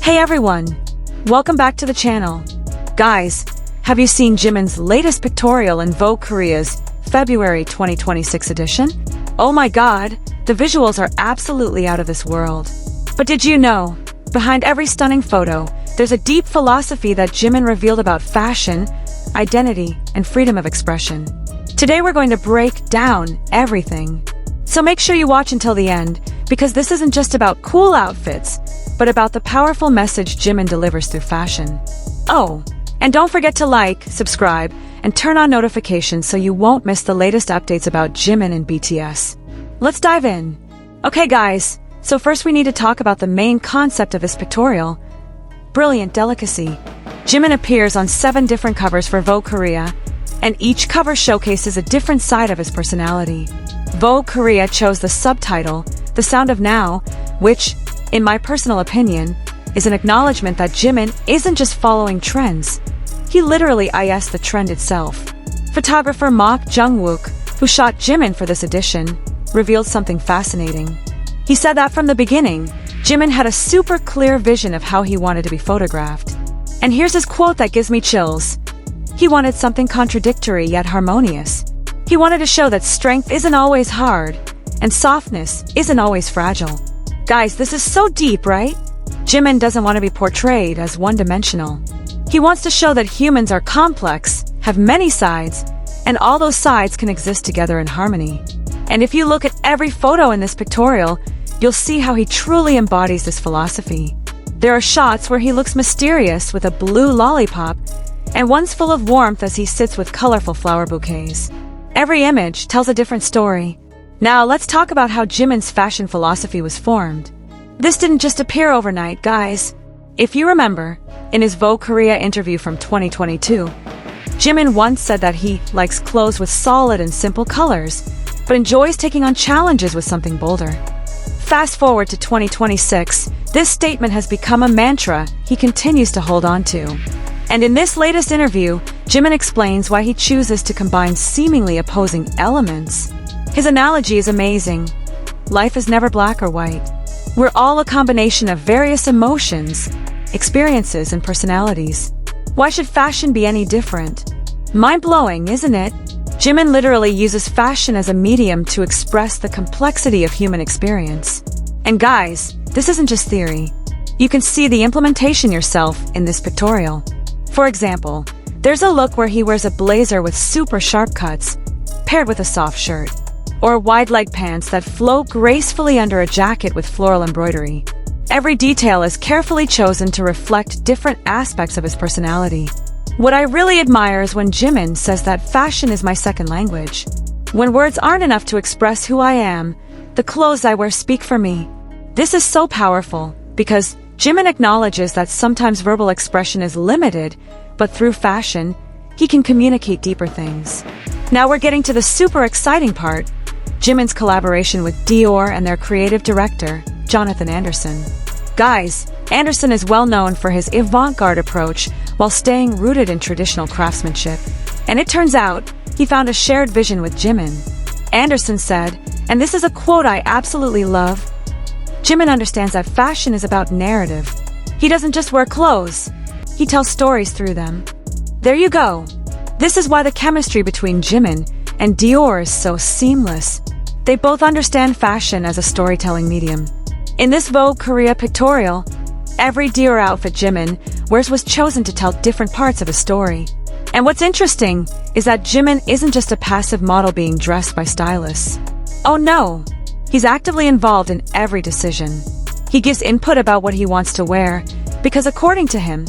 Hey everyone! Welcome back to the channel. Guys, have you seen Jimin's latest pictorial in Vogue Korea's February 2026 edition? Oh my god, the visuals are absolutely out of this world. But did you know, behind every stunning photo, there's a deep philosophy that Jimin revealed about fashion, identity, and freedom of expression. Today we're going to break down everything. So make sure you watch until the end, because this isn't just about cool outfits, but about the powerful message Jimin delivers through fashion. Oh, and don't forget to like, subscribe, and turn on notifications so you won't miss the latest updates about Jimin and BTS. Let's dive in. Okay guys, so first we need to talk about the main concept of this pictorial. Brilliant delicacy. Jimin appears on 7 different covers for Vogue Korea, and each cover showcases a different side of his personality. Vogue Korea chose the subtitle, The Sound of Now, which, in my personal opinion, is an acknowledgement that Jimin isn't just following trends. He literally is the trend itself. Photographer Mok Jung-wook, who shot Jimin for this edition, revealed something fascinating. He said that from the beginning, Jimin had a super clear vision of how he wanted to be photographed. And here's his quote that gives me chills. He wanted something contradictory yet harmonious. He wanted to show that strength isn't always hard, and softness isn't always fragile. Guys, this is so deep, right? Jimin doesn't want to be portrayed as one-dimensional. He wants to show that humans are complex, have many sides, and all those sides can exist together in harmony. And if you look at every photo in this pictorial, you'll see how he truly embodies this philosophy. There are shots where he looks mysterious with a blue lollipop, and one's full of warmth as he sits with colorful flower bouquets. Every image tells a different story. Now let's talk about how Jimin's fashion philosophy was formed. This didn't just appear overnight, guys. If you remember, in his Vogue Korea interview from 2022, Jimin once said that he likes clothes with solid and simple colors, but enjoys taking on challenges with something bolder. Fast forward to 2026, this statement has become a mantra he continues to hold on to. And in this latest interview, Jimin explains why he chooses to combine seemingly opposing elements. His analogy is amazing. Life is never black or white. We're all a combination of various emotions, experiences, and personalities. Why should fashion be any different? Mind-blowing, isn't it? Jimin literally uses fashion as a medium to express the complexity of human experience. And guys, this isn't just theory. You can see the implementation yourself in this pictorial. For example, there's a look where he wears a blazer with super sharp cuts, paired with a soft shirt, or wide leg pants that flow gracefully under a jacket with floral embroidery. Every detail is carefully chosen to reflect different aspects of his personality. What I really admire is when Jimin says that fashion is my second language. When words aren't enough to express who I am, the clothes I wear speak for me. This is so powerful, because Jimin acknowledges that sometimes verbal expression is limited, but through fashion, he can communicate deeper things. Now we're getting to the super exciting part, Jimin's collaboration with Dior and their creative director, Jonathan Anderson. Guys, Anderson is well known for his avant-garde approach while staying rooted in traditional craftsmanship. And it turns out, he found a shared vision with Jimin. Anderson said, and this is a quote I absolutely love, Jimin understands that fashion is about narrative. He doesn't just wear clothes, he tells stories through them. There you go. This is why the chemistry between Jimin and Dior is so seamless. They both understand fashion as a storytelling medium. In this Vogue Korea pictorial, every Dior outfit Jimin wears was chosen to tell different parts of a story. And what's interesting is that Jimin isn't just a passive model being dressed by stylists. Oh no! He's actively involved in every decision. He gives input about what he wants to wear, because according to him,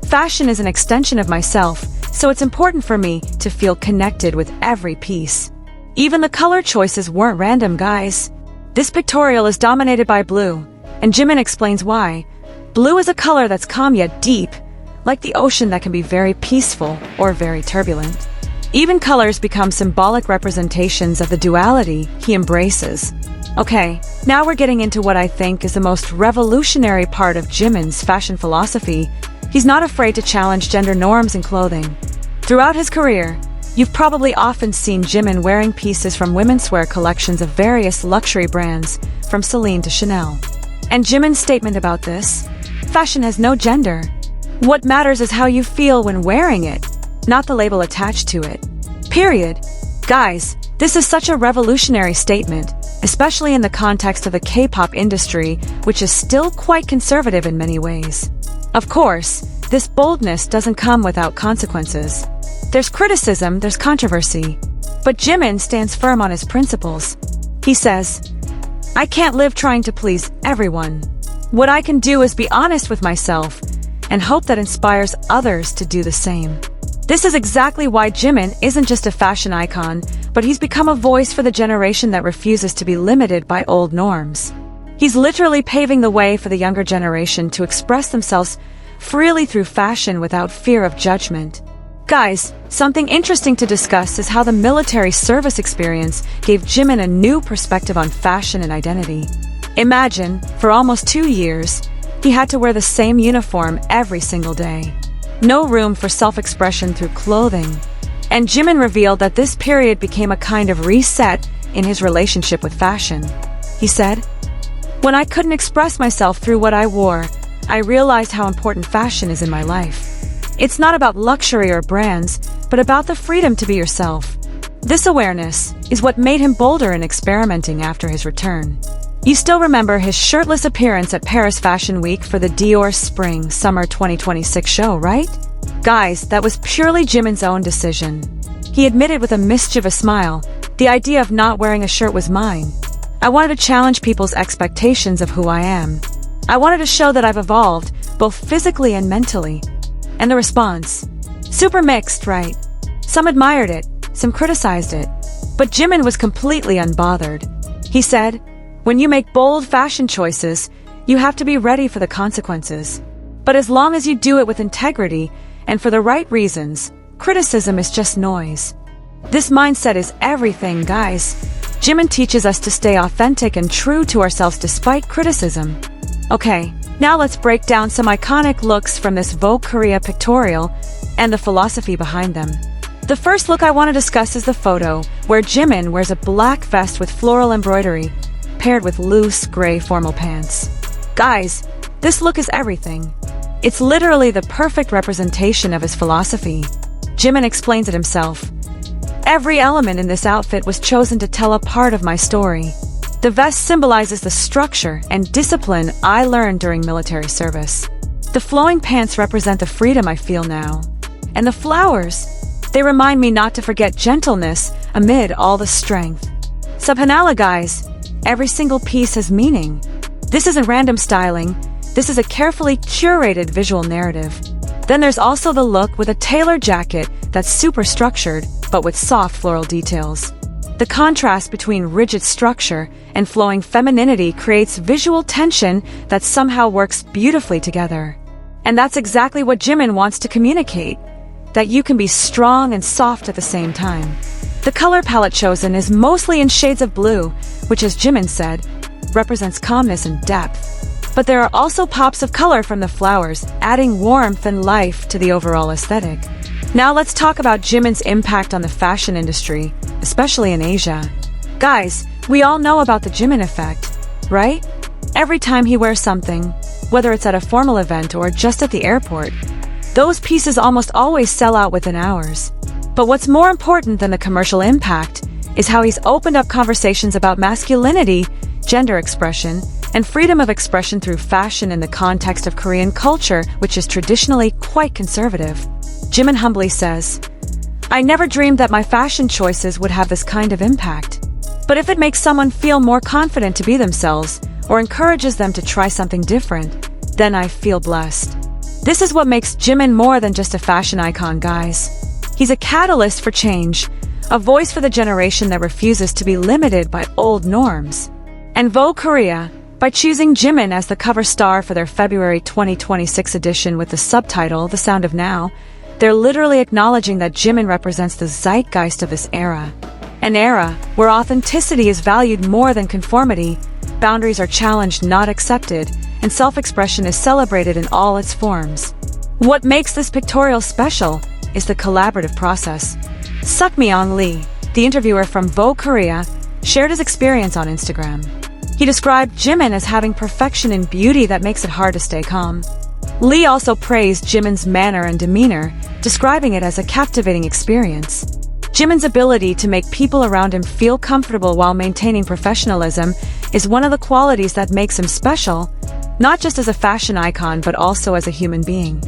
fashion is an extension of myself, so it's important for me to feel connected with every piece. Even the color choices weren't random, guys. This pictorial is dominated by blue, and Jimin explains why. Blue is a color that's calm yet deep, like the ocean that can be very peaceful or very turbulent. Even colors become symbolic representations of the duality he embraces. Okay, now we're getting into what I think is the most revolutionary part of Jimin's fashion philosophy. He's not afraid to challenge gender norms in clothing. Throughout his career, you've probably often seen Jimin wearing pieces from women's wear collections of various luxury brands, from Celine to Chanel. And Jimin's statement about this? Fashion has no gender. What matters is how you feel when wearing it, not the label attached to it. Period. Guys, this is such a revolutionary statement, especially in the context of the K-pop industry, which is still quite conservative in many ways. Of course, this boldness doesn't come without consequences. There's criticism, there's controversy. But Jimin stands firm on his principles. He says, "I can't live trying to please everyone. What I can do is be honest with myself and hope that inspires others to do the same." This is exactly why Jimin isn't just a fashion icon, but he's become a voice for the generation that refuses to be limited by old norms. He's literally paving the way for the younger generation to express themselves freely through fashion without fear of judgment. Guys, something interesting to discuss is how the military service experience gave Jimin a new perspective on fashion and identity. Imagine, for almost 2 years, he had to wear the same uniform every single day. No room for self-expression through clothing. And Jimin revealed that this period became a kind of reset in his relationship with fashion. He said, "When I couldn't express myself through what I wore, I realized how important fashion is in my life. It's not about luxury or brands, but about the freedom to be yourself." This awareness is what made him bolder in experimenting after his return. You still remember his shirtless appearance at Paris Fashion Week for the Dior Spring/Summer 2026 show, right? Guys, that was purely Jimin's own decision. He admitted with a mischievous smile, "The idea of not wearing a shirt was mine. I wanted to challenge people's expectations of who I am. I wanted to show that I've evolved, both physically and mentally." And the response? Super mixed, right? Some admired it, some criticized it. But Jimin was completely unbothered. He said, "When you make bold fashion choices, you have to be ready for the consequences. But as long as you do it with integrity and for the right reasons, criticism is just noise." This mindset is everything, guys. Jimin teaches us to stay authentic and true to ourselves despite criticism. Okay, now let's break down some iconic looks from this Vogue Korea pictorial and the philosophy behind them. The first look I want to discuss is the photo where Jimin wears a black vest with floral embroidery, paired with loose gray formal pants. Guys, this look is everything. It's literally the perfect representation of his philosophy. Jimin explains it himself. "Every element in this outfit was chosen to tell a part of my story. The vest symbolizes the structure and discipline I learned during military service. The flowing pants represent the freedom I feel now. And the flowers, they remind me not to forget gentleness amid all the strength." Subhanallah, guys, every single piece has meaning. This isn't random styling. This is a carefully curated visual narrative. Then there's also the look with a tailored jacket that's super structured, but with soft floral details. The contrast between rigid structure and flowing femininity creates visual tension that somehow works beautifully together. And that's exactly what Jimin wants to communicate, that you can be strong and soft at the same time. The color palette chosen is mostly in shades of blue, which, as Jimin said, represents calmness and depth. But there are also pops of color from the flowers, adding warmth and life to the overall aesthetic. Now let's talk about Jimin's impact on the fashion industry, especially in Asia. Guys, we all know about the Jimin effect, right? Every time he wears something, whether it's at a formal event or just at the airport, those pieces almost always sell out within hours. But what's more important than the commercial impact is how he's opened up conversations about masculinity, gender expression, and freedom of expression through fashion in the context of Korean culture, which is traditionally quite conservative. Jimin humbly says, "I never dreamed that my fashion choices would have this kind of impact. But if it makes someone feel more confident to be themselves, or encourages them to try something different, then I feel blessed." This is what makes Jimin more than just a fashion icon, guys. He's a catalyst for change, a voice for the generation that refuses to be limited by old norms. And Vogue Korea, by choosing Jimin as the cover star for their February 2026 edition with the subtitle "The Sound of Now," they're literally acknowledging that Jimin represents the zeitgeist of this era. An era where authenticity is valued more than conformity, boundaries are challenged, not accepted, and self-expression is celebrated in all its forms. What makes this pictorial special is the collaborative process. Sukmi-on Lee, the interviewer from Vogue Korea, shared his experience on Instagram. He described Jimin as having perfection in beauty that makes it hard to stay calm. Lee also praised Jimin's manner and demeanor, describing it as a captivating experience. Jimin's ability to make people around him feel comfortable while maintaining professionalism is one of the qualities that makes him special, not just as a fashion icon but also as a human being.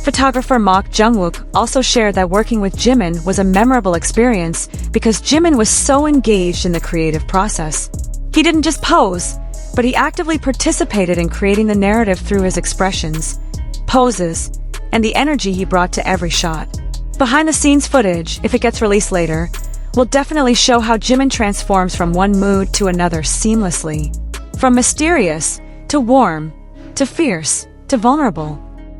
Photographer Mok Jungwook also shared that working with Jimin was a memorable experience because Jimin was so engaged in the creative process. He didn't just pose, but he actively participated in creating the narrative through his expressions, poses, and the energy he brought to every shot. Behind-the-scenes footage, if it gets released later, will definitely show how Jimin transforms from one mood to another seamlessly. From mysterious, to warm, to fierce, to vulnerable.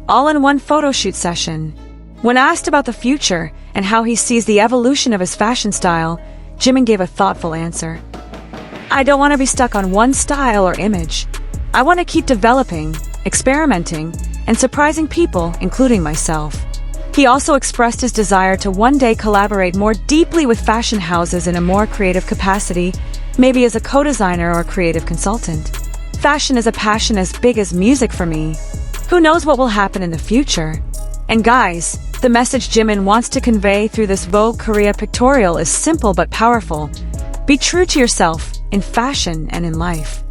All in one photo shoot session. When asked about the future and how he sees the evolution of his fashion style, Jimin gave a thoughtful answer. "I don't want to be stuck on one style or image. I want to keep developing, experimenting, and surprising people, including myself." He also expressed his desire to one day collaborate more deeply with fashion houses in a more creative capacity, maybe as a co-designer or creative consultant. "Fashion is a passion as big as music for me. Who knows what will happen in the future?" And guys, the message Jimin wants to convey through this Vogue Korea pictorial is simple but powerful. Be true to yourself, in fashion and in life.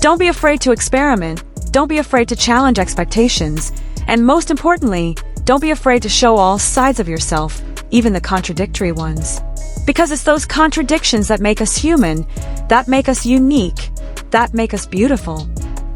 Don't be afraid to experiment, don't be afraid to challenge expectations, and most importantly, don't be afraid to show all sides of yourself, even the contradictory ones. Because it's those contradictions that make us human, that make us unique, that make us beautiful.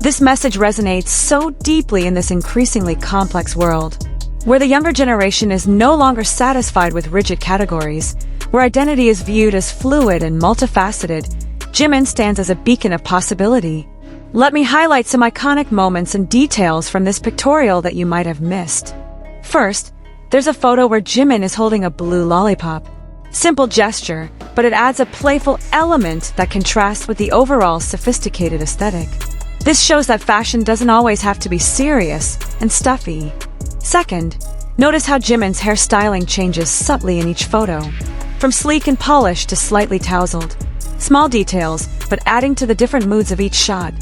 This message resonates so deeply in this increasingly complex world, where the younger generation is no longer satisfied with rigid categories, where identity is viewed as fluid and multifaceted. Jimin stands as a beacon of possibility. Let me highlight some iconic moments and details from this pictorial that you might have missed. First, there's a photo where Jimin is holding a blue lollipop. Simple gesture, but it adds a playful element that contrasts with the overall sophisticated aesthetic. This shows that fashion doesn't always have to be serious and stuffy. Second, notice how Jimin's hairstyling changes subtly in each photo, from sleek and polished to slightly tousled. Small details, but adding to the different moods of each shot.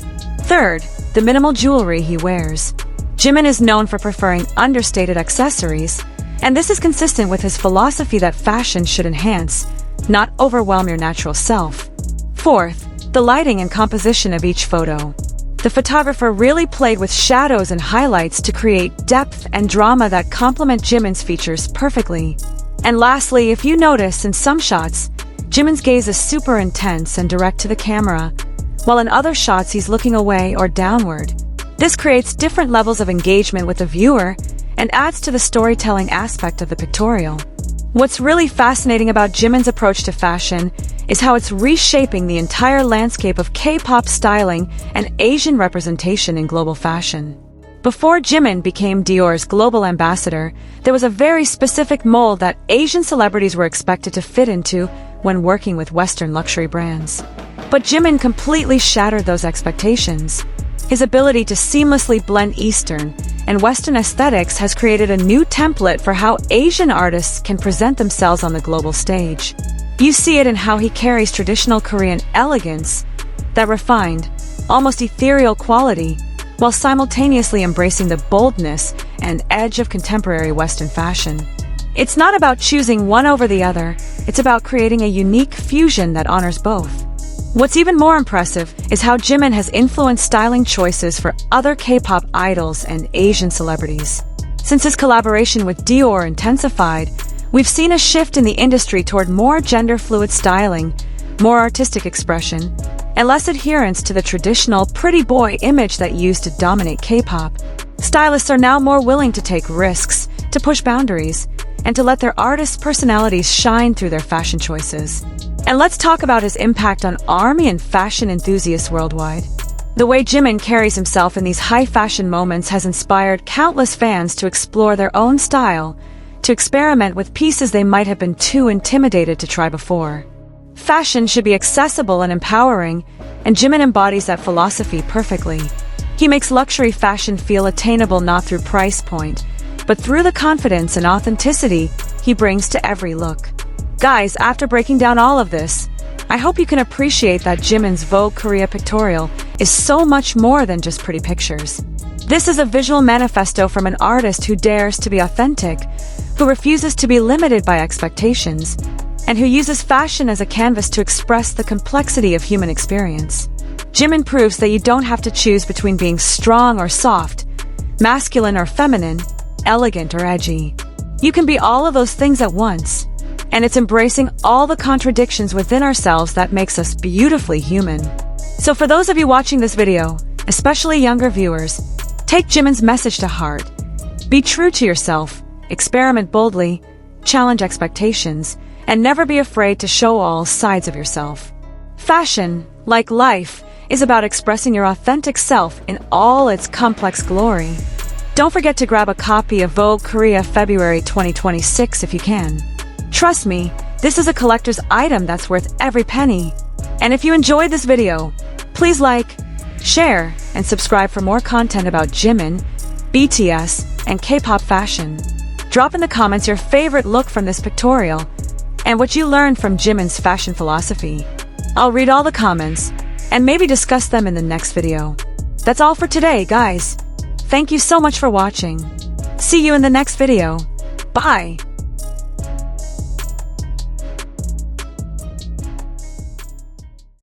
Third, the minimal jewelry he wears. Jimin is known for preferring understated accessories, and this is consistent with his philosophy that fashion should enhance, not overwhelm your natural self. Fourth, the lighting and composition of each photo. The photographer really played with shadows and highlights to create depth and drama that complement Jimin's features perfectly. And lastly, if you notice in some shots, Jimin's gaze is super intense and direct to the camera, while in other shots he's looking away or downward. This creates different levels of engagement with the viewer and adds to the storytelling aspect of the pictorial. What's really fascinating about Jimin's approach to fashion is how it's reshaping the entire landscape of K-pop styling and Asian representation in global fashion. Before Jimin became Dior's global ambassador, there was a very specific mold that Asian celebrities were expected to fit into when working with Western luxury brands. But Jimin completely shattered those expectations. His ability to seamlessly blend Eastern and Western aesthetics has created a new template for how Asian artists can present themselves on the global stage. You see it in how he carries traditional Korean elegance, that refined, almost ethereal quality, while simultaneously embracing the boldness and edge of contemporary Western fashion. It's not about choosing one over the other, it's about creating a unique fusion that honors both. What's even more impressive is how Jimin has influenced styling choices for other K-pop idols and Asian celebrities. Since his collaboration with Dior intensified, we've seen a shift in the industry toward more gender-fluid styling, more artistic expression, and less adherence to the traditional pretty boy image that used to dominate K-pop. Stylists are now more willing to take risks, to push boundaries, and to let their artists' personalities shine through their fashion choices. And let's talk about his impact on ARMY and fashion enthusiasts worldwide. The way Jimin carries himself in these high-fashion moments has inspired countless fans to explore their own style, to experiment with pieces they might have been too intimidated to try before. Fashion should be accessible and empowering, and Jimin embodies that philosophy perfectly. He makes luxury fashion feel attainable not through price point, but through the confidence and authenticity he brings to every look. Guys, after breaking down all of this, I hope you can appreciate that Jimin's Vogue Korea pictorial is so much more than just pretty pictures. This is a visual manifesto from an artist who dares to be authentic, who refuses to be limited by expectations, and who uses fashion as a canvas to express the complexity of human experience. Jimin proves that you don't have to choose between being strong or soft, masculine or feminine, elegant or edgy. You can be all of those things at once, and it's embracing all the contradictions within ourselves that makes us beautifully human. So for those of you watching this video, especially younger viewers, take Jimin's message to heart. Be true to yourself, experiment boldly, challenge expectations, and never be afraid to show all sides of yourself. Fashion, like life, is about expressing your authentic self in all its complex glory. Don't forget to grab a copy of Vogue Korea February 2026 if you can. Trust me, this is a collector's item that's worth every penny. And if you enjoyed this video, please like, share, and subscribe for more content about Jimin, BTS, and K-pop fashion. Drop in the comments your favorite look from this pictorial and what you learned from Jimin's fashion philosophy. I'll read all the comments and maybe discuss them in the next video. That's all for today, guys. Thank you so much for watching. See you in the next video. Bye!